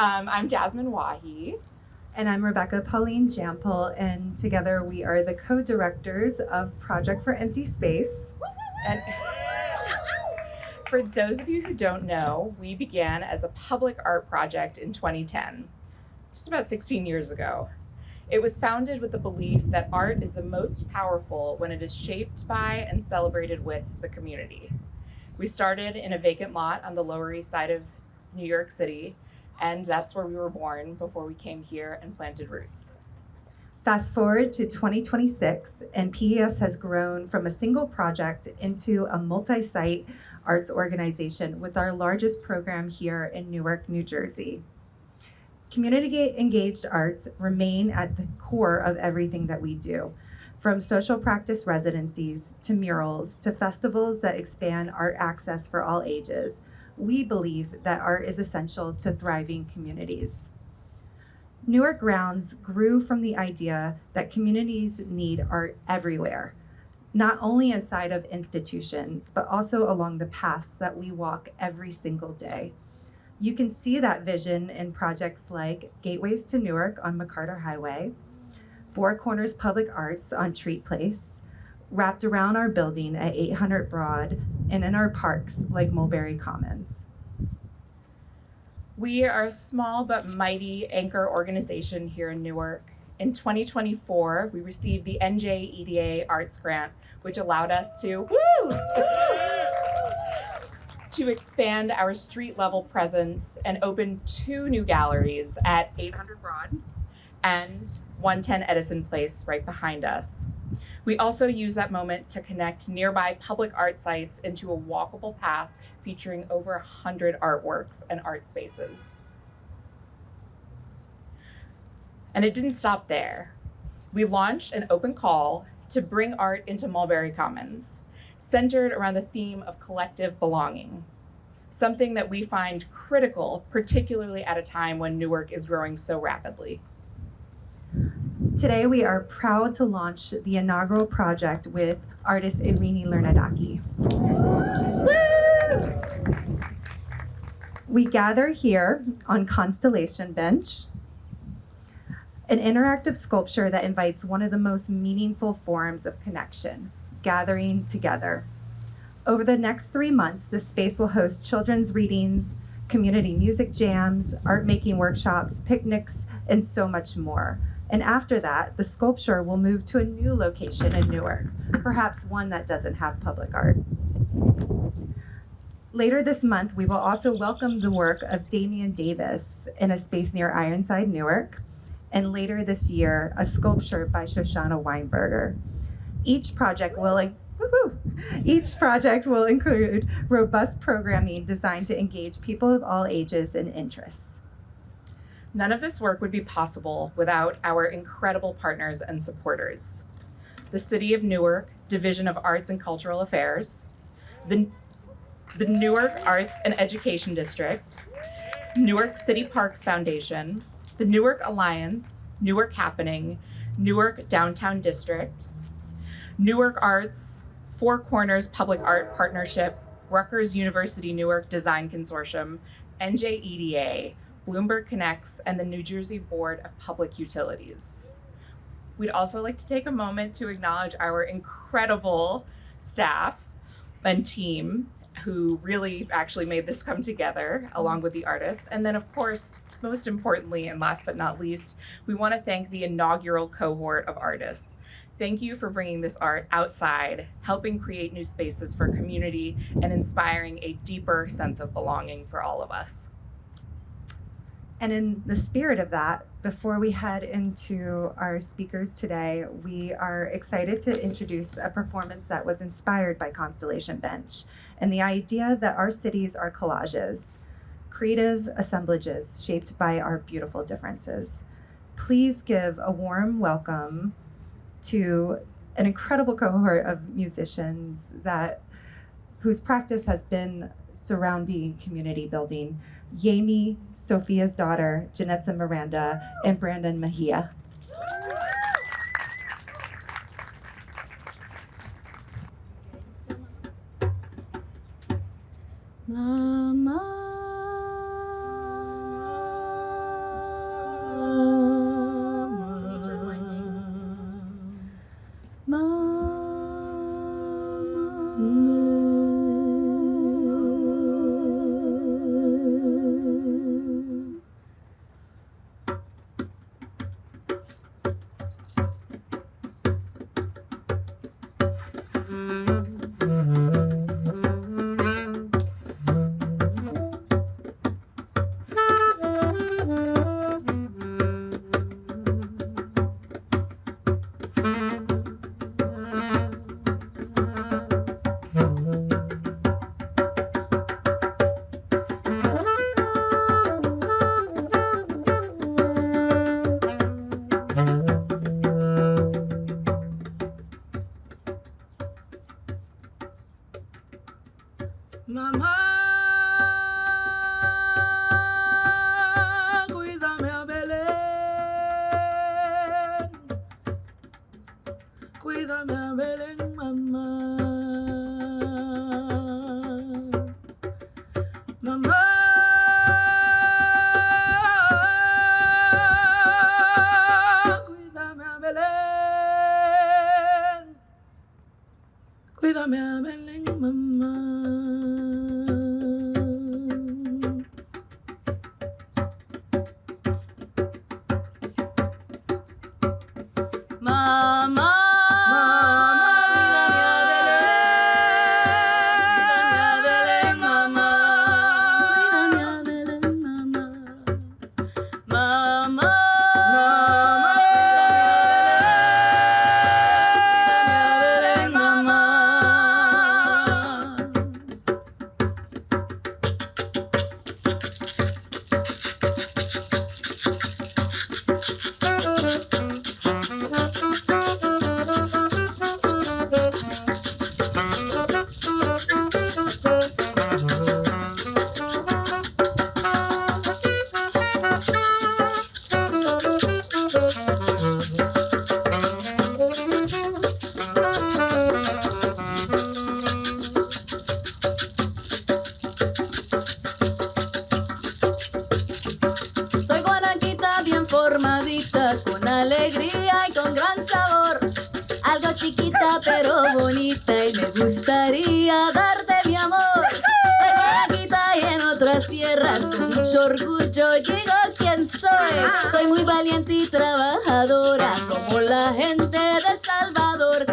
I'm Jasmine Wahi. And I'm Rebecca Pauline Jampel, and together we are the co-directors of Project for Empty Space. And for those of you who don't know, we began as a public art project in 2010, just about 16 years ago. It was founded with the belief that art is the most powerful when it is shaped by and celebrated with the community. We started in a vacant lot on the Lower East Side of New York City, and that's where we were born before we came here and planted roots. Fast forward to 2026, and PES has grown from a single project into a multi-site arts organization with our largest program here in Newark, New Jersey. Community engaged arts remain at the core of everything that we do, from social practice residencies to murals to festivals that expand art access for all ages. We believe that art is essential to thriving communities. Newark Grounds grew from the idea that communities need art everywhere, not only inside of institutions, but also along the paths that we walk every single day. You can see that vision in projects like Gateways to Newark on McCarter Highway, Four Corners Public Arts on Treat Place, wrapped around our building at 800 Broad, and in our parks like Mulberry Commons. We are a small but mighty anchor organization here in Newark. In 2024, we received the NJEDA Arts Grant, which allowed us to expand our street level presence and open 2 new galleries at 800 Broad and 110 Edison Place right behind us. We also use that moment to connect nearby public art sites into a walkable path featuring over 100 artworks and art spaces. And it didn't stop there. We launched an open call to bring art into Mulberry Commons, centered around the theme of collective belonging, something that we find critical, particularly at a time when Newark is growing so rapidly. Today, we are proud to launch the inaugural project with artist Irini Lernadaki. We gather here on Constellation Bench, an interactive sculpture that invites one of the most meaningful forms of connection, gathering together. Over the next 3 months, this space will host children's readings, community music jams, art making workshops, picnics, and so much more. And after that, the sculpture will move to a new location in Newark, perhaps one that doesn't have public art. Later this month, we will also welcome the work of Damian Davis in a space near Ironside, Newark. And later this year, a sculpture by Shoshana Weinberger. Each project will include robust programming designed to engage people of all ages and interests. None of this work would be possible without our incredible partners and supporters. The City of Newark Division of Arts and Cultural Affairs, the Newark Arts and Education District, Newark City Parks Foundation, the Newark Alliance, Newark Happening, Newark Downtown District, Newark Arts, Four Corners Public Art Partnership, Rutgers University Newark Design Consortium, NJEDA, Bloomberg Connects, and the New Jersey Board of Public Utilities. We'd also like to take a moment to acknowledge our incredible staff and team who really actually made this come together, along with the artists. And then, of course, most importantly, and last but not least, we want to thank the inaugural cohort of artists. Thank you for bringing this art outside, helping create new spaces for community, and inspiring a deeper sense of belonging for all of us. And in the spirit of that, before we head into our speakers today, we are excited to introduce a performance that was inspired by Constellation Bench and the idea that our cities are collages, creative assemblages shaped by our beautiful differences. Please give a warm welcome to an incredible cohort of musicians whose practice has been surrounding community building. Yami, Sophia's daughter, Janetza Miranda, and Brandon Mejia. Mama, Soy guanaquita bien formadita, con alegría y con gran sabor. Algo chiquita pero bonita y me gustaría darte mi amor. Soy guanaquita y en otras tierras con mucho orgullo digo quién soy. Soy muy valiente y trabajadora como la gente de Salvador.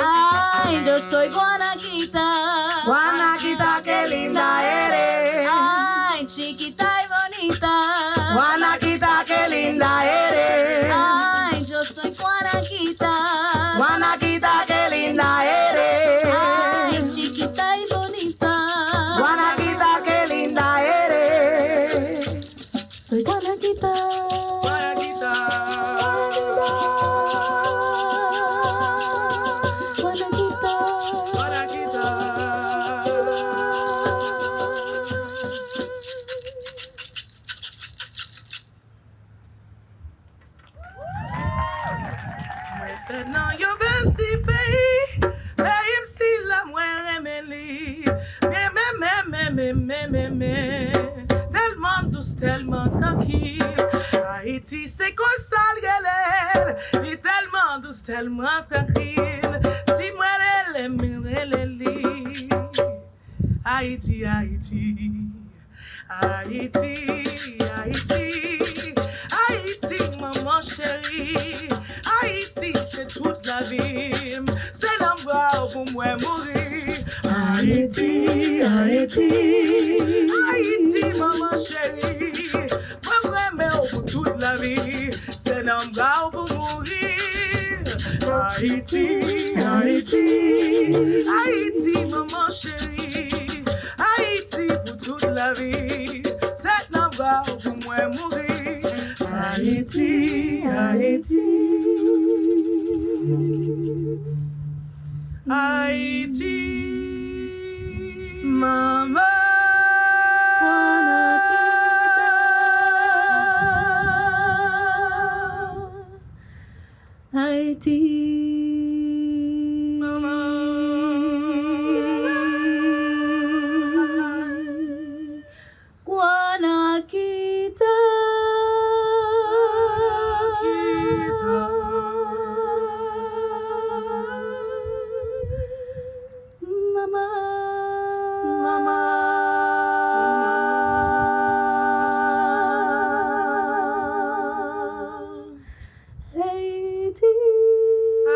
Ay, yo soy guanaquita. Guanaquita, qué linda eres. Ay, chiquita y bonita. Guanaquita, qué linda eres. Ay, yo soy guanaquita. Guanaquita, qué linda eres. Ay, chiquita y bonita. Guanaquita, qué linda eres. Soy guanaquita. Guanaquita. Guanaquita. Guanaquita. Maintenant yo bel ti pays, pays si la mwen remeli. Mais, tellement douce, tellement tranquille. Haïti c'est comme ça le il est tellement douce, tellement tranquille. Si moi les Haïti, Haïti, Haïti, Haïti, Haïti, maman chérie. Haïti, c'est toute la vie. C'est l'endroit où moi mourir. Haïti, Haïti, Haïti, maman chérie. Moi vraiment pour toute la vie. C'est l'endroit où mourir. Haïti, Haïti, Haïti, maman chérie. Haïti pour toute la vie. C'est l'endroit où moi mourir. Haïti, Haïti. Haïti, maman. Haïti. Guanaquita.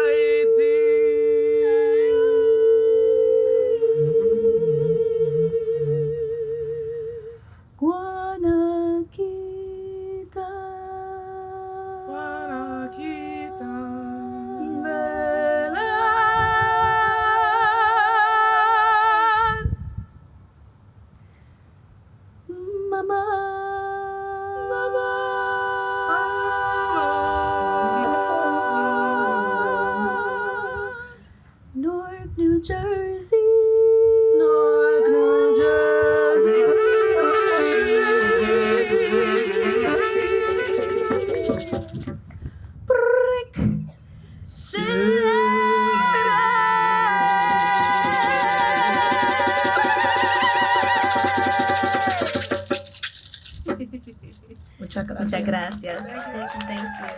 Haiti. Guanaquita. Mama. Newark, New Jersey. Newark, New Jersey. Brick. Muchas gracias. Muchas gracias. Thank you.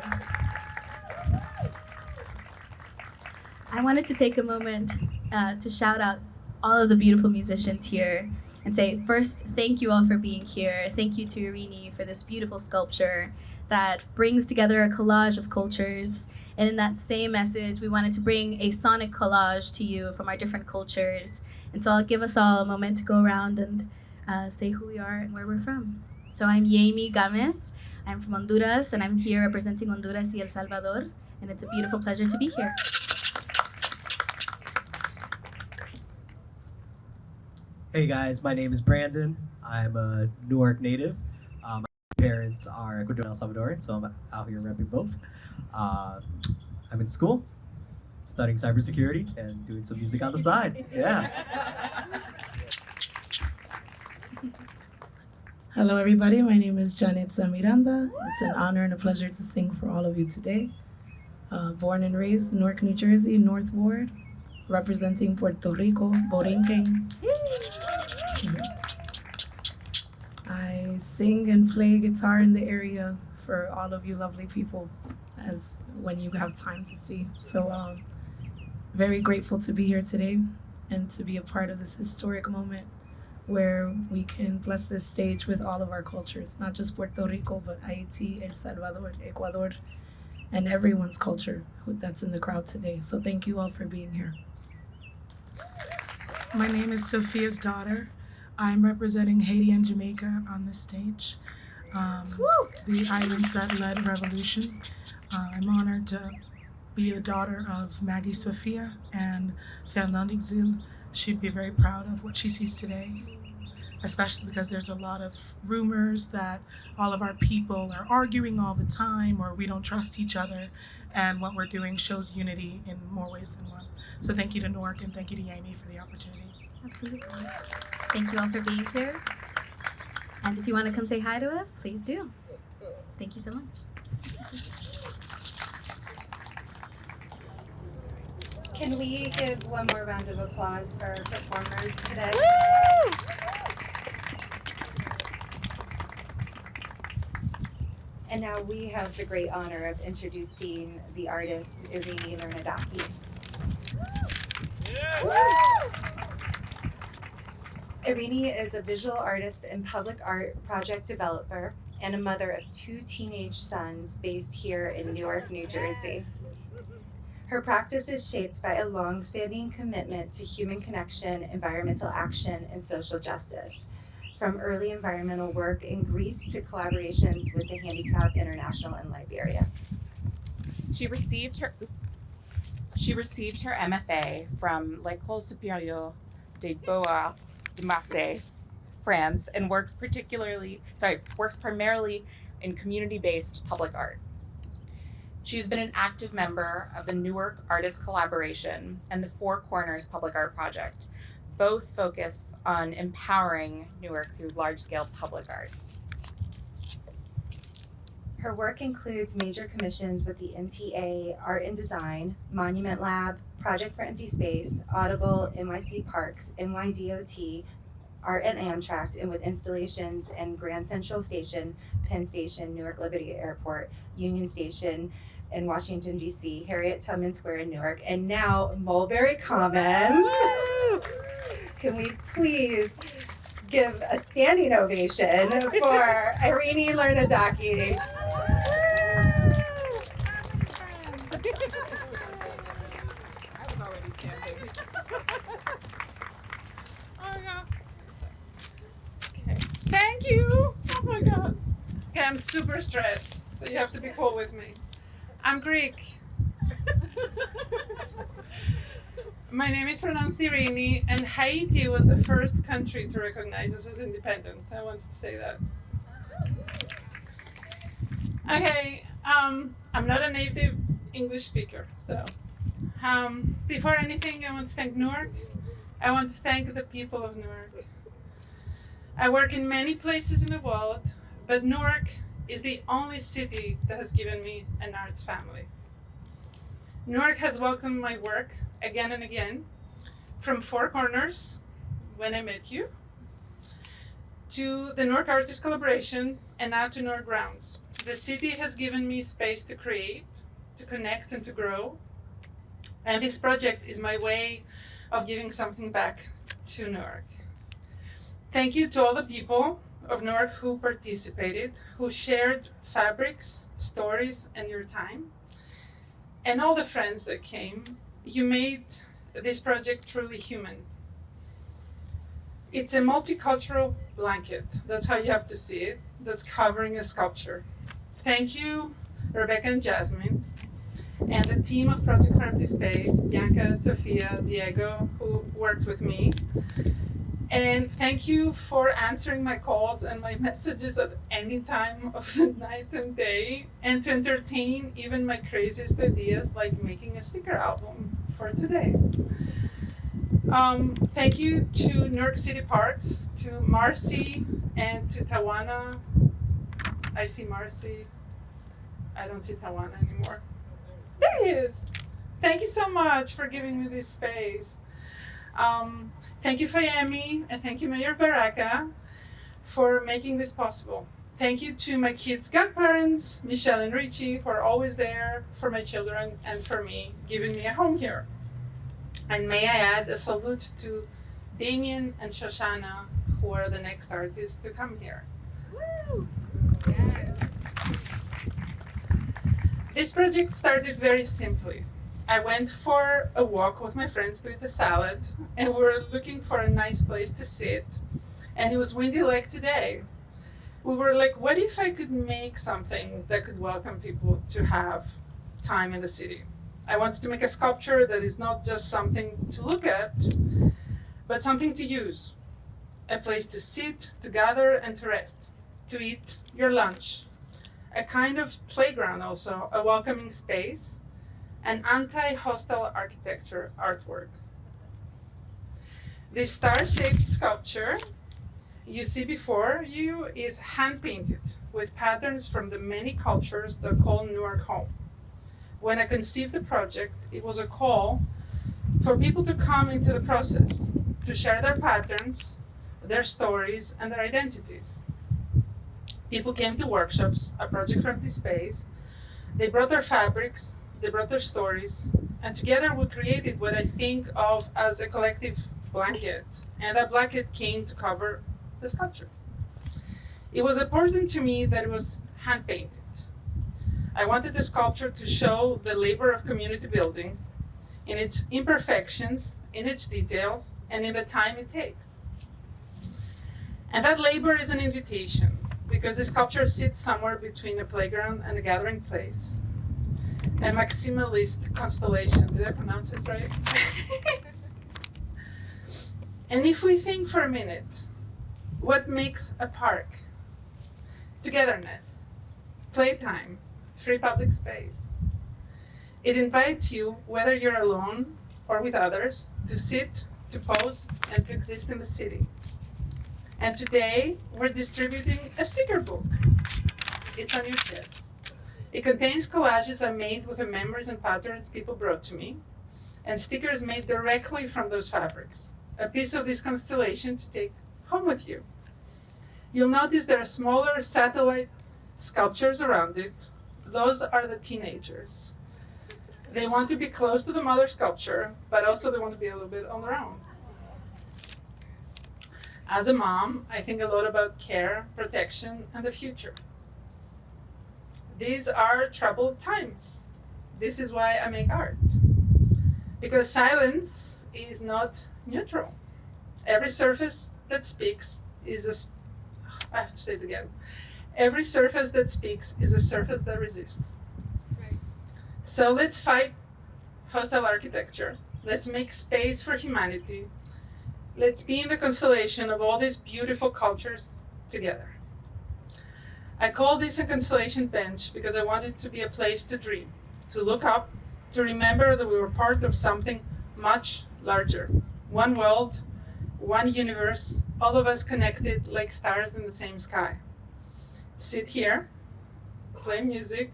I wanted to take a moment to shout out all of the beautiful musicians here and say, first, thank you all for being here. Thank you to Irini for this beautiful sculpture that brings together a collage of cultures. And in that same message, we wanted to bring a sonic collage to you from our different cultures. And so I'll give us all a moment to go around and say who we are and where we're from. So I'm Yami Games. I'm from Honduras, and I'm here representing Honduras y El Salvador. And it's a beautiful pleasure to be here. Hey guys, my name is Brandon. I'm a Newark native. My parents are Ecuadorian and El Salvadoran, so I'm out here repping both. I'm in school, studying cybersecurity and doing some music on the side. Yeah. Hello, everybody. My name is Janitza Miranda. It's an honor and a pleasure to sing for all of you today. Born and raised Newark, New Jersey, North Ward, representing Puerto Rico, Borinquen. I sing and play guitar in the area for all of you lovely people, as when you have time to see. So, very grateful to be here today and to be a part of this historic moment where we can bless this stage with all of our cultures, not just Puerto Rico, but Haiti, El Salvador, Ecuador, and everyone's culture that's in the crowd today. So thank you all for being here. My name is Sophia's daughter. I'm representing Haiti and Jamaica on this stage, the islands that led revolution. I'm honored to be the daughter of Maggie Sophia and Fernand Exil. She'd be very proud of what she sees today, especially because there's a lot of rumors that all of our people are arguing all the time or we don't trust each other, and what we're doing shows unity in more ways than one. So thank you to Newark and thank you to Yami for the opportunity. Absolutely. Thank you all for being here. And if you want to come say hi to us, please do. Thank you so much. Can we give one more round of applause for our performers today? And now we have the great honor of introducing the artist Irini Lernadaki. Irini is a visual artist and public art project developer and a mother of 2 teenage sons based here in Newark, New Jersey. Her practice is shaped by a long-standing commitment to human connection, environmental action, and social justice, from early environmental work in Greece to collaborations with the Handicap International in Liberia. She received her MFA from l'École Supérieure des Beaux-Arts de Marseille, France, and works primarily in community-based public art. She's been an active member of the Newark Artist Collaboration and the Four Corners Public Art Project. Both focus on empowering Newark through large-scale public art. Her work includes major commissions with the MTA, Art and Design, Monument Lab, Project for Empty Space, Audible, NYC Parks, NYDOT, Art and Amtrak, and with installations in Grand Central Station, Penn Station, Newark Liberty Airport, Union Station in Washington, D.C., Harriet Tubman Square in Newark, and now Mulberry Commons. Can we please give a standing ovation for Irini Lernadaki? Thank you. Oh my God. Okay, I'm super stressed, so you have to be cool with me. I'm Greek. My name is pronounced Irini, and Haiti was the first country to recognize us as independent. I wanted to say that. Okay, I'm not a native English speaker, so before anything, I want to thank Newark. I want to thank the people of Newark. I work in many places in the world, but Newark is the only city that has given me an arts family. Newark has welcomed my work again and again, from Four Corners, when I met you, to the Newark Artist Collaboration, and now to Newark Grounds. The city has given me space to create, to connect, and to grow. And this project is my way of giving something back to Newark. Thank you to all the people of Newark who participated, who shared fabrics, stories, and your time, and all the friends that came. You made this project truly human. It's a multicultural blanket, that's how you have to see it, that's covering a sculpture. Thank you, Rebecca and Jasmine, and the team of Project for Empty Space, Bianca, Sofia, Diego, who worked with me. And thank you for answering my calls and my messages at any time of the night and day, and to entertain even my craziest ideas, like making a sticker album for today. Thank you to New York City Parks, to Marcy, and to Tawana. I see Marcy. I don't see Tawana anymore. There he is. Thank you so much for giving me this space. Thank you, Fayemi, and thank you, Mayor Baraka, for making this possible. Thank you to my kids' godparents, Michelle and Richie, who are always there for my children and for me, giving me a home here. And may I add a salute to Damien and Shoshana, who are the next artists to come here. Woo! This project started very simply. I went for a walk with my friends to eat a salad, and we were looking for a nice place to sit, and it was windy like today. We were like, what if I could make something that could welcome people to have time in the city? I wanted to make a sculpture that is not just something to look at, but something to use. A place to sit, to gather, and to rest, to eat your lunch. A kind of playground also, a welcoming space, an anti-hostile architecture artwork. This star-shaped sculpture you see before you is hand-painted with patterns from the many cultures that call Newark home. When I conceived the project, it was a call for people to come into the process, to share their patterns, their stories, and their identities. People came to workshops, a project for empty space. They brought their fabrics, they brought their stories, and together we created what I think of as a collective blanket, and that blanket came to cover the sculpture. It was important to me that it was hand-painted. I wanted the sculpture to show the labor of community building in its imperfections, in its details, and in the time it takes. And that labor is an invitation, because the sculpture sits somewhere between a playground and a gathering place. A maximalist constellation. Did I pronounce this right? And if we think for a minute, what makes a park? Togetherness, playtime, free public space. It invites you, whether you're alone or with others, to sit, to pose, and to exist in the city. And today, we're distributing a sticker book. It's on your desk. It contains collages I made with the memories and patterns people brought to me, and stickers made directly from those fabrics. A piece of this constellation to take home with you. You'll notice there are smaller satellite sculptures around it. Those are the teenagers. They want to be close to the mother sculpture, but also they want to be a little bit on their own. As a mom, I think a lot about care, protection, and the future. These are troubled times. This is why I make art. Because silence is not neutral. Every surface that speaks is I have to say it again. Every surface that speaks is a surface that resists. Right. So let's fight hostile architecture. Let's make space for humanity. Let's be in the constellation of all these beautiful cultures together. I call this a constellation bench because I want it to be a place to dream, to look up, to remember that we were part of something much larger. One world, one universe, all of us connected like stars in the same sky. Sit here, play music,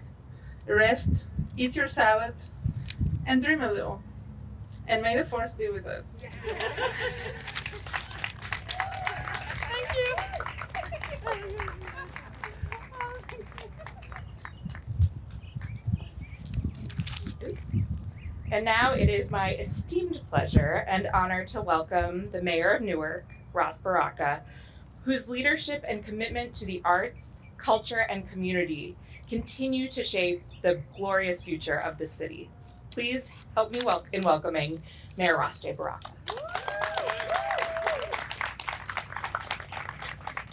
rest, eat your salad, and dream a little. And may the force be with us. Thank you. And now it is my esteemed pleasure and honor to welcome the Mayor of Newark, Ross Baraka, whose leadership and commitment to the arts, culture, and community continue to shape the glorious future of this city. Please help me in welcoming Mayor Ross J. Baraka.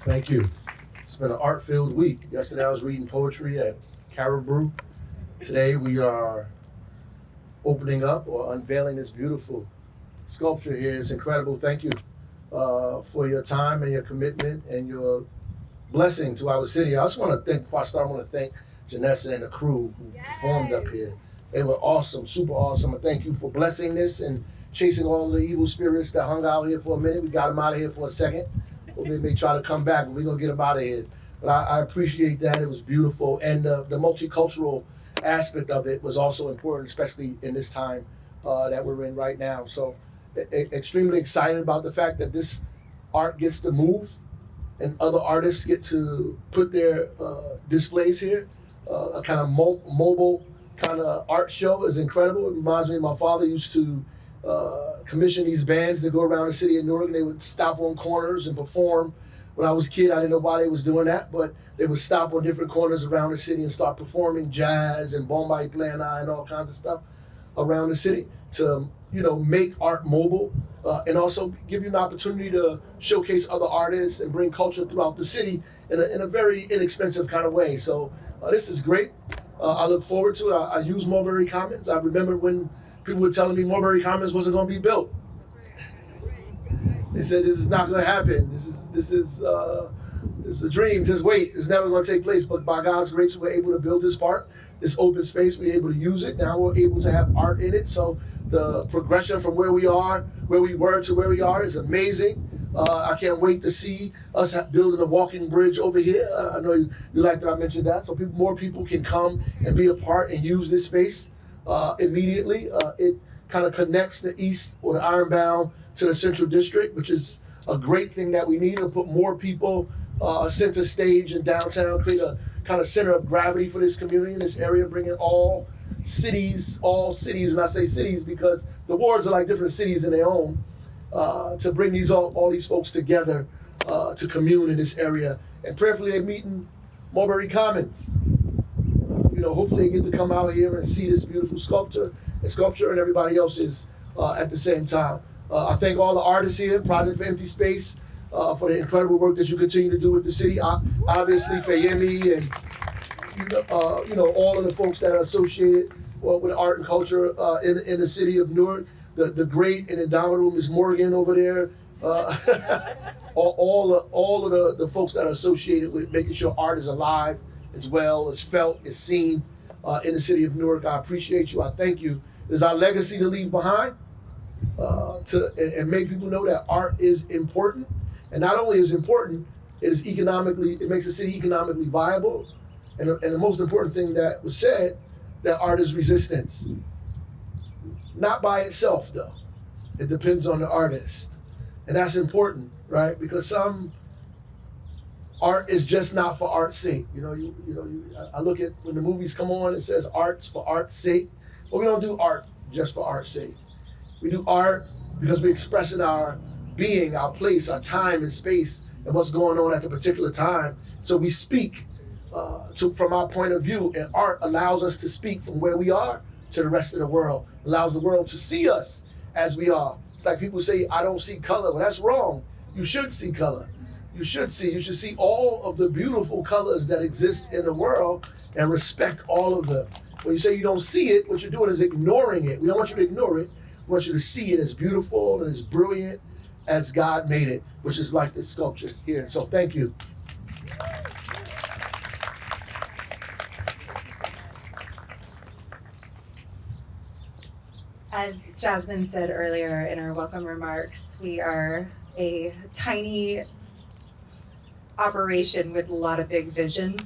Thank you. It's been an art-filled week. Yesterday I was reading poetry at Caribou. Today we are opening up or unveiling this beautiful sculpture here. It's incredible. Thank you for your time and your commitment and your blessing to our city. I just want to thank, before I start, I want to thank Janessa and the crew who performed up here. They were awesome, super awesome. And thank you for blessing this and chasing all the evil spirits that hung out here for a minute. We got them out of here for a second. Well, they may try to come back, but we're going to get them out of here. But I appreciate that. It was beautiful. And the multicultural aspect of it was also important, especially in this time that we're in right now. So extremely excited about the fact that this art gets to move and other artists get to put their displays here. A kind of mobile kind of art show is incredible. It reminds me of my father used to commission these bands that go around the city of Newark, and they would stop on corners and perform. When I was a kid, I didn't know why they was doing that, but they would stop on different corners around the city and start performing jazz and Bombay Plana and all kinds of stuff around the city to, make art mobile and also give you an opportunity to showcase other artists and bring culture throughout the city in a very inexpensive kind of way. So this is great. I look forward to it. I use Mulberry Commons. I remember when people were telling me Mulberry Commons wasn't going to be built. They said this is not going to happen. This is a dream. Just wait. It's never going to take place. But by God's grace, we're able to build this park, this open space. We're able to use it. Now we're able to have art in it. So the progression from where we were to where we are is amazing. I can't wait to see us building a walking bridge over here. I know you like that I mentioned that. So more people can come and be a part and use this space immediately. It kind of connects the east or the Ironbound to the Central District, which is a great thing that we need to put more people center stage in downtown, create a kind of center of gravity for this community in this area, bringing all cities, and I say cities because the wards are like different cities in their own, to bring all these folks together to commune in this area. And prayerfully they meet in Mulberry Commons. Hopefully they get to come out here and see this beautiful sculpture and everybody else is at the same time. I thank all the artists here, Project for Empty Space, for the incredible work that you continue to do with the city. Obviously, Fayemi and all of the folks that are associated with art and culture in the city of Newark. The great and indomitable Miss Morgan over there. all of the folks that are associated with making sure art is alive, as well as felt, is seen in the city of Newark. I appreciate you. I thank you. It is our legacy to leave behind. And make people know that art is important, and not only is important, it makes the city economically viable, and the most important thing that was said, that art is resistance. Not by itself though, it depends on the artist, and that's important, right? Because some art is just not for art's sake. I look at when the movies come on, it says art's for art's sake, but we don't do art just for art's sake. We do art because we're expressing our being, our place, our time and space, and what's going on at the particular time. So we speak from our point of view, and art allows us to speak from where we are to the rest of the world, allows the world to see us as we are. It's like people say, I don't see color. Well, that's wrong. You should see color. You should see all of the beautiful colors that exist in the world and respect all of them. When you say you don't see it, what you're doing is ignoring it. We don't want you to ignore it. We want you to see it as beautiful and as brilliant as God made it, which is like this sculpture here. So thank you. As Jasmine said earlier in our welcome remarks, we are a tiny operation with a lot of big vision,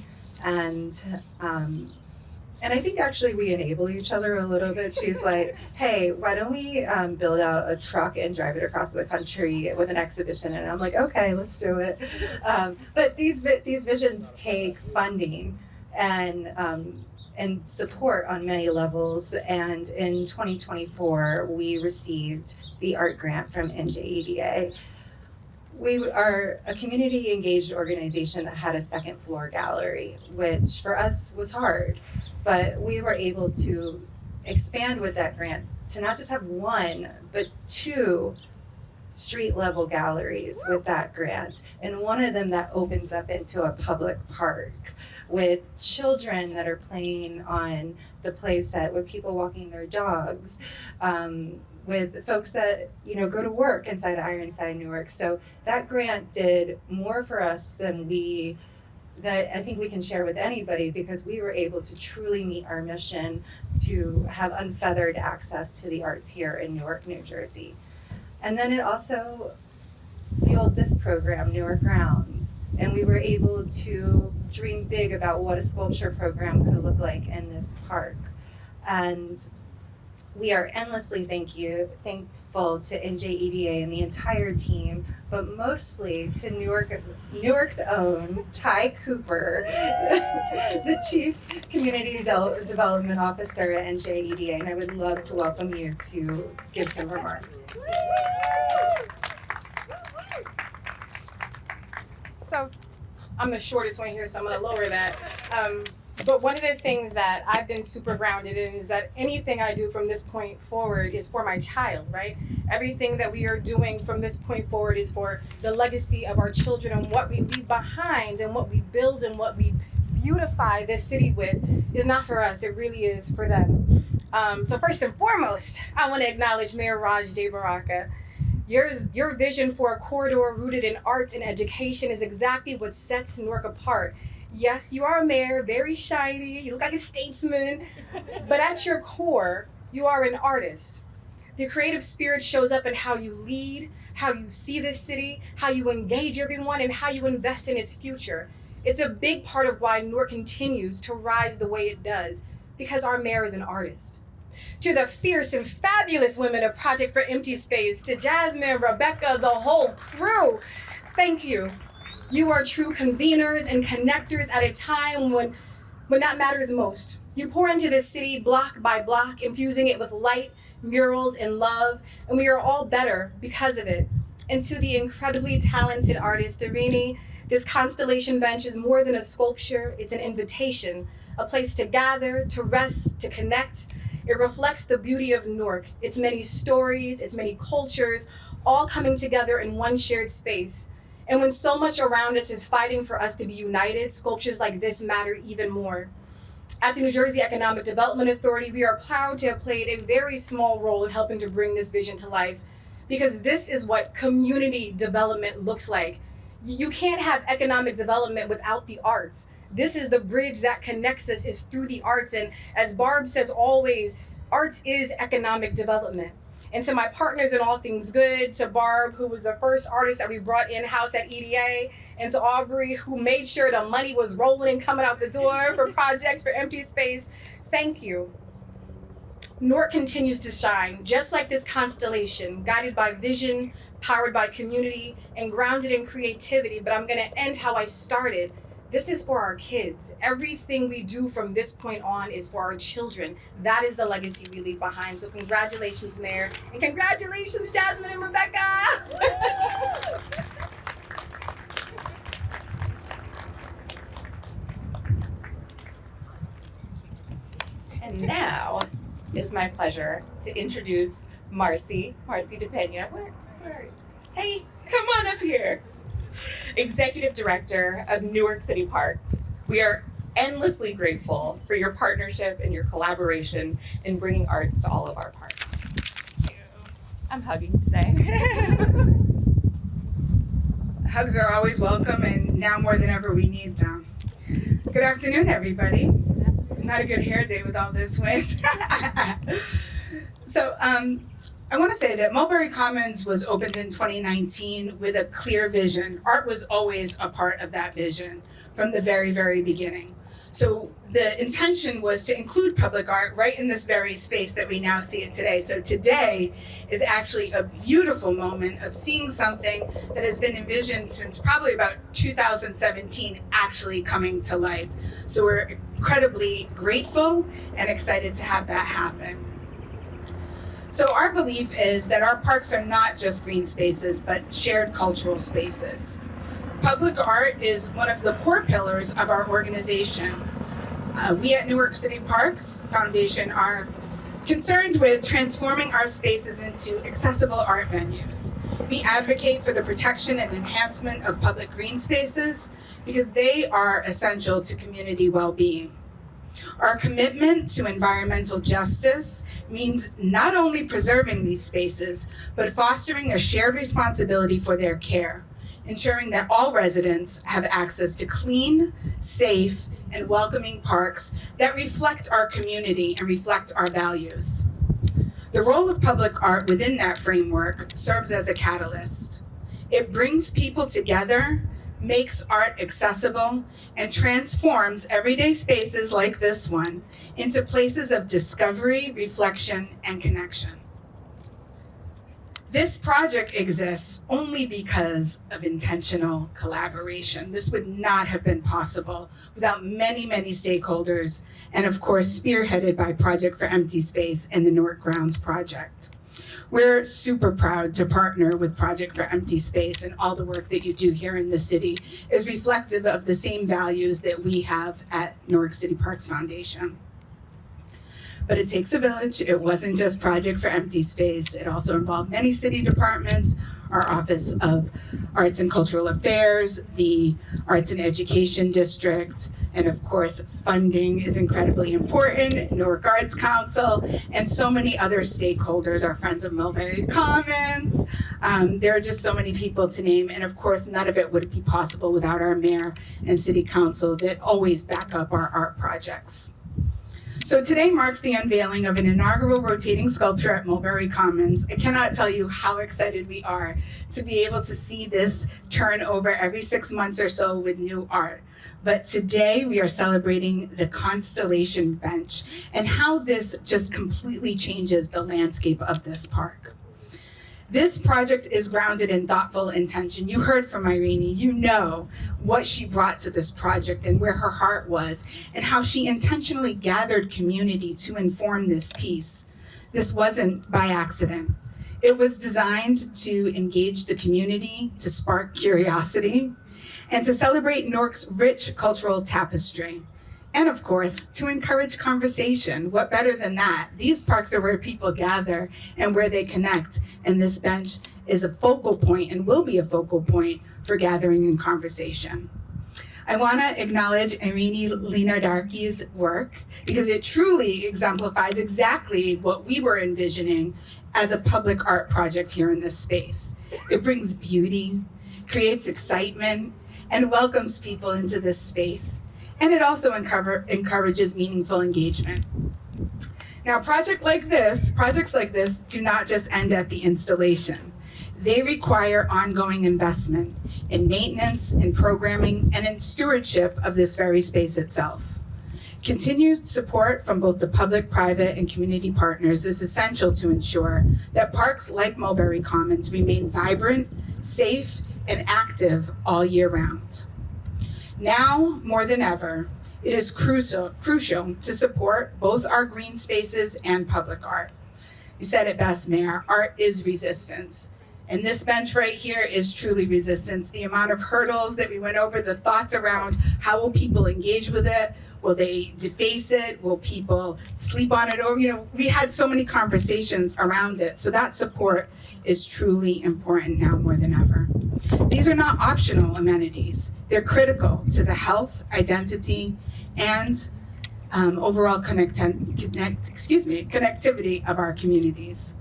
and I think actually we enable each other a little bit. She's like, hey, why don't we build out a truck and drive it across the country with an exhibition? And I'm like, okay, let's do it. But these visions take funding. and support on many levels. And in 2024, we received the art grant from NJEDA. We are a community engaged organization that had a second floor gallery, which for us was hard, but we were able to expand with that grant to not just have one, but two street level galleries with that grant. And one of them that opens up into a public park with children that are playing on the play set, with people walking their dogs, with folks that go to work inside Ironside, Newark. So that grant did more for us than that I think we can share with anybody, because we were able to truly meet our mission to have unfettered access to the arts here in Newark, New Jersey. And then it also fueled this program, Newark Grounds, and we were able to dream big about what a sculpture program could look like in this park. And we are endlessly thankful to NJEDA and the entire team, but mostly to Newark's own Ty Cooper, the Chief Community Development Officer at NJEDA, and I would love to welcome you to give some remarks. So I'm the shortest one here, so I'm gonna lower that. But one of the things that I've been super grounded in is that anything I do from this point forward is for my child, right? Everything that we are doing from this point forward is for the legacy of our children, and what we leave behind and what we build and what we beautify this city with is not for us, it really is for them. So first and foremost, I want to acknowledge Mayor Raj De Baraka. Your vision for a corridor rooted in arts and education is exactly what sets Newark apart. Yes, you are a mayor, very shiny, you look like a statesman, but at your core, you are an artist. The creative spirit shows up in how you lead, how you see this city, how you engage everyone, and how you invest in its future. It's a big part of why Newark continues to rise the way it does, because our mayor is an artist. To the fierce and fabulous women of Project for Empty Space, to Jasmine, Rebecca, the whole crew, thank you. You are true conveners and connectors at a time when that matters most. You pour into this city block by block, infusing it with light, murals, and love, and we are all better because of it. And to the incredibly talented artist, Irini, this Constellation bench is more than a sculpture, it's an invitation, a place to gather, to rest, to connect. It reflects the beauty of Newark, its many stories, its many cultures, all coming together in one shared space. And when so much around us is fighting for us to be united, sculptures like this matter even more. At the New Jersey Economic Development Authority, we are proud to have played a very small role in helping to bring this vision to life, because this is what community development looks like. You can't have economic development without the arts. This is the bridge that connects us, is through the arts. And as Barb says always, arts is economic development. And to my partners in all things good, to Barb, who was the first artist that we brought in-house at EDA, and to Aubrey, who made sure the money was rolling and coming out the door for projects for Empty Space, thank you. Newark continues to shine, just like this constellation, guided by vision, powered by community, and grounded in creativity. But I'm gonna end how I started. This is for our kids. Everything we do from this point on is for our children. That is the legacy we leave behind. So congratulations, Mayor. And congratulations, Jasmine and Rebecca. And now it's my pleasure to introduce Marcy DePena. Where are you? Hey, come on up here. Executive Director of Newark City Parks. We are endlessly grateful for your partnership and your collaboration in bringing arts to all of our parks. Thank you. I'm hugging today. Hugs are always welcome, and now more than ever we need them. Good afternoon, everybody. Not a good hair day with all this wind. So I want to say that Mulberry Commons was opened in 2019 with a clear vision. Art was always a part of that vision from the very, very beginning. So the intention was to include public art right in this very space that we now see it today. So today is actually a beautiful moment of seeing something that has been envisioned since probably about 2017 actually coming to life. So we're incredibly grateful and excited to have that happen. So our belief is that our parks are not just green spaces, but shared cultural spaces. Public art is one of the core pillars of our organization. We at Newark City Parks Foundation are concerned with transforming our spaces into accessible art venues. We advocate for the protection and enhancement of public green spaces because they are essential to community well-being. Our commitment to environmental justice means not only preserving these spaces, but fostering a shared responsibility for their care, ensuring that all residents have access to clean, safe, and welcoming parks that reflect our community and reflect our values. The role of public art within that framework serves as a catalyst. It brings people together, makes art accessible, and transforms everyday spaces like this one into places of discovery, reflection, and connection. This project exists only because of intentional collaboration. This would not have been possible without many, many stakeholders, and of course, spearheaded by Project for Empty Space and the Newark Grounds Project. We're super proud to partner with Project for Empty Space, and all the work that you do here in the city is reflective of the same values that we have at Newark City Parks Foundation. But it takes a village. It wasn't just Project for Empty Space. It also involved many city departments, our Office of Arts and Cultural Affairs, the Arts and Education District, and of course, funding is incredibly important, Newark Arts Council, and so many other stakeholders, our friends of Mulberry Commons. There are just so many people to name, and of course, none of it would be possible without our mayor and city council that always back up our art projects. So today marks the unveiling of an inaugural rotating sculpture at Mulberry Commons. I cannot tell you how excited we are to be able to see this turn over every 6 months or so with new art. But today we are celebrating the Constellation bench and how this just completely changes the landscape of this park. This project is grounded in thoughtful intention. You heard from Irene, you know what she brought to this project and where her heart was and how she intentionally gathered community to inform this piece. This wasn't by accident. It was designed to engage the community, to spark curiosity, and to celebrate Newark's rich cultural tapestry. And of course, to encourage conversation. What better than that? These parks are where people gather and where they connect. And this bench is a focal point and will be a focal point for gathering and conversation. I wanna acknowledge Irene Linardarki's work because it truly exemplifies exactly what we were envisioning as a public art project here in this space. It brings beauty, creates excitement, and welcomes people into this space. And it also encourages meaningful engagement. Now, projects like this do not just end at the installation. They require ongoing investment in maintenance, in programming, and in stewardship of this very space itself. Continued support from both the public, private, and community partners is essential to ensure that parks like Mulberry Commons remain vibrant, safe, and active all year round. Now, more than ever, it is crucial to support both our green spaces and public art. You said it best, Mayor, art is resistance. And this bench right here is truly resistance. The amount of hurdles that we went over, the thoughts around how will people engage with it? Will they deface it? Will people sleep on it? Or, we had so many conversations around it. So that support is truly important now more than ever. These are not optional amenities. They're critical to the health, identity, and overall connectivity of our communities.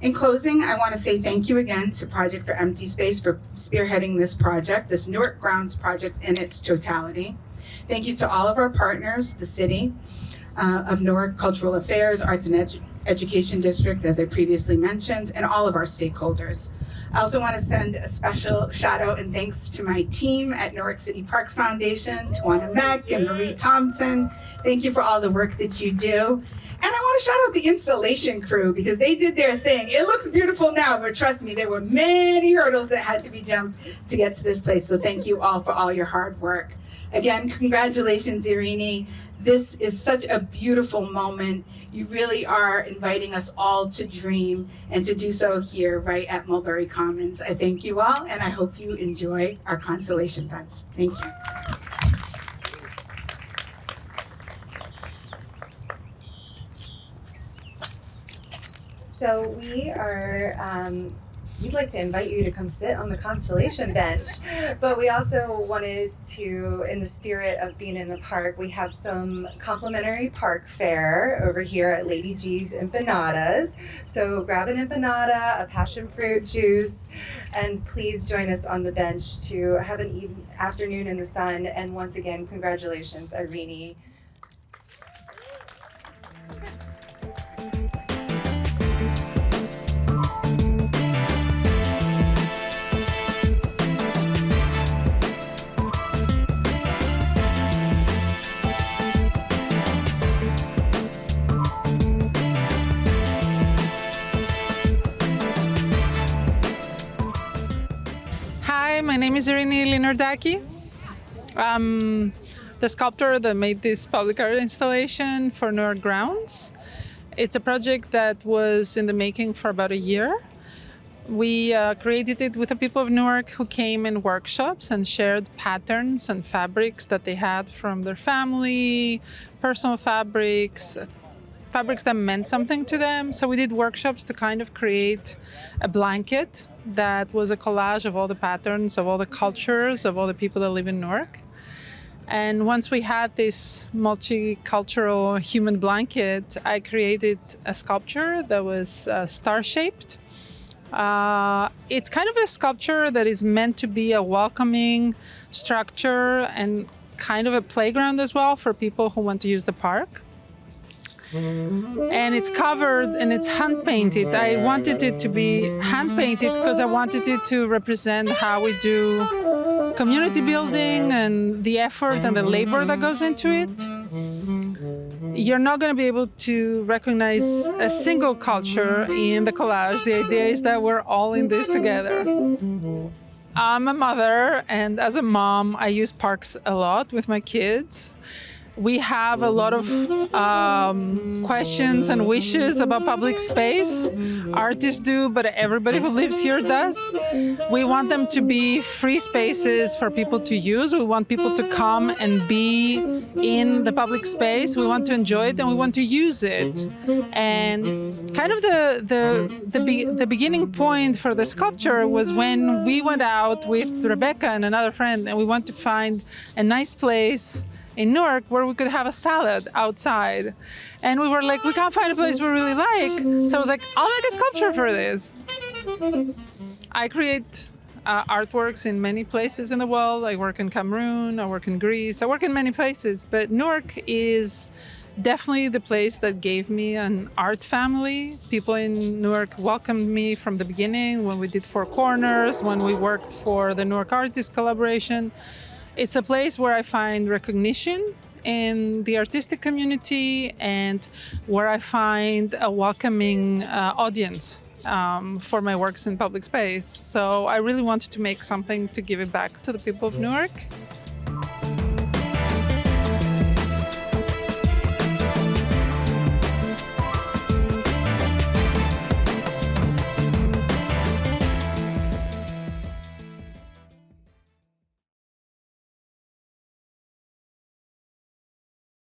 In closing, I want to say thank you again to Project for Empty Space for spearheading this project, this Newark Grounds project in its totality. Thank you to all of our partners, the City of Newark Cultural Affairs, Arts and Education District, as I previously mentioned, and all of our stakeholders. I also want to send a special shout out and thanks to my team at Newark City Parks Foundation, Tawana Mack and Marie Thompson. Thank you for all the work that you do. And I want to shout out the installation crew because they did their thing. It looks beautiful now, but trust me, there were many hurdles that had to be jumped to get to this place. So thank you all for all your hard work. Again, congratulations, Irini. This is such a beautiful moment. You really are inviting us all to dream and to do so here right at Mulberry Commons. I thank you all and I hope you enjoy our Constellation events. Thank you. So we'd like to invite you to come sit on the Constellation bench, but we also wanted to, in the spirit of being in the park, we have some complimentary park fare over here at Lady G's Empanadas. So grab an empanada, a passion fruit juice, and please join us on the bench to have an afternoon in the sun. And once again, congratulations, Irini. Hi, my name is Irini Linardaki. I'm the sculptor that made this public art installation for Newark Grounds. It's a project that was in the making for about a year. We created it with the people of Newark who came in workshops and shared patterns and fabrics that they had from their family, personal fabrics that meant something to them. So we did workshops to kind of create a blanket that was a collage of all the patterns, of all the cultures, of all the people that live in Newark. And once we had this multicultural human blanket, I created a sculpture that was star-shaped. It's kind of a sculpture that is meant to be a welcoming structure and kind of a playground as well for people who want to use the park. And it's covered and it's hand painted. I wanted it to be hand painted because I wanted it to represent how we do community building and the effort and the labor that goes into it. You're not going to be able to recognize a single culture in the collage. The idea is that we're all in this together. I'm a mother, and as a mom, I use parks a lot with my kids. We have a lot of questions and wishes about public space. Artists do, but everybody who lives here does. We want them to be free spaces for people to use. We want people to come and be in the public space. We want to enjoy it and we want to use it. And kind of the beginning point for the sculpture was when we went out with Rebecca and another friend, and we want to find a nice place in Newark where we could have a salad outside. And we were like, we can't find a place we really like. So I was like, I'll make a sculpture for this. I create artworks in many places in the world. I work in Cameroon, I work in Greece, I work in many places. But Newark is definitely the place that gave me an art family. People in Newark welcomed me from the beginning when we did Four Corners, when we worked for the Newark Artists Collaboration. It's a place where I find recognition in the artistic community and where I find a welcoming audience for my works in public space. So I really wanted to make something to give it back to the people of Newark.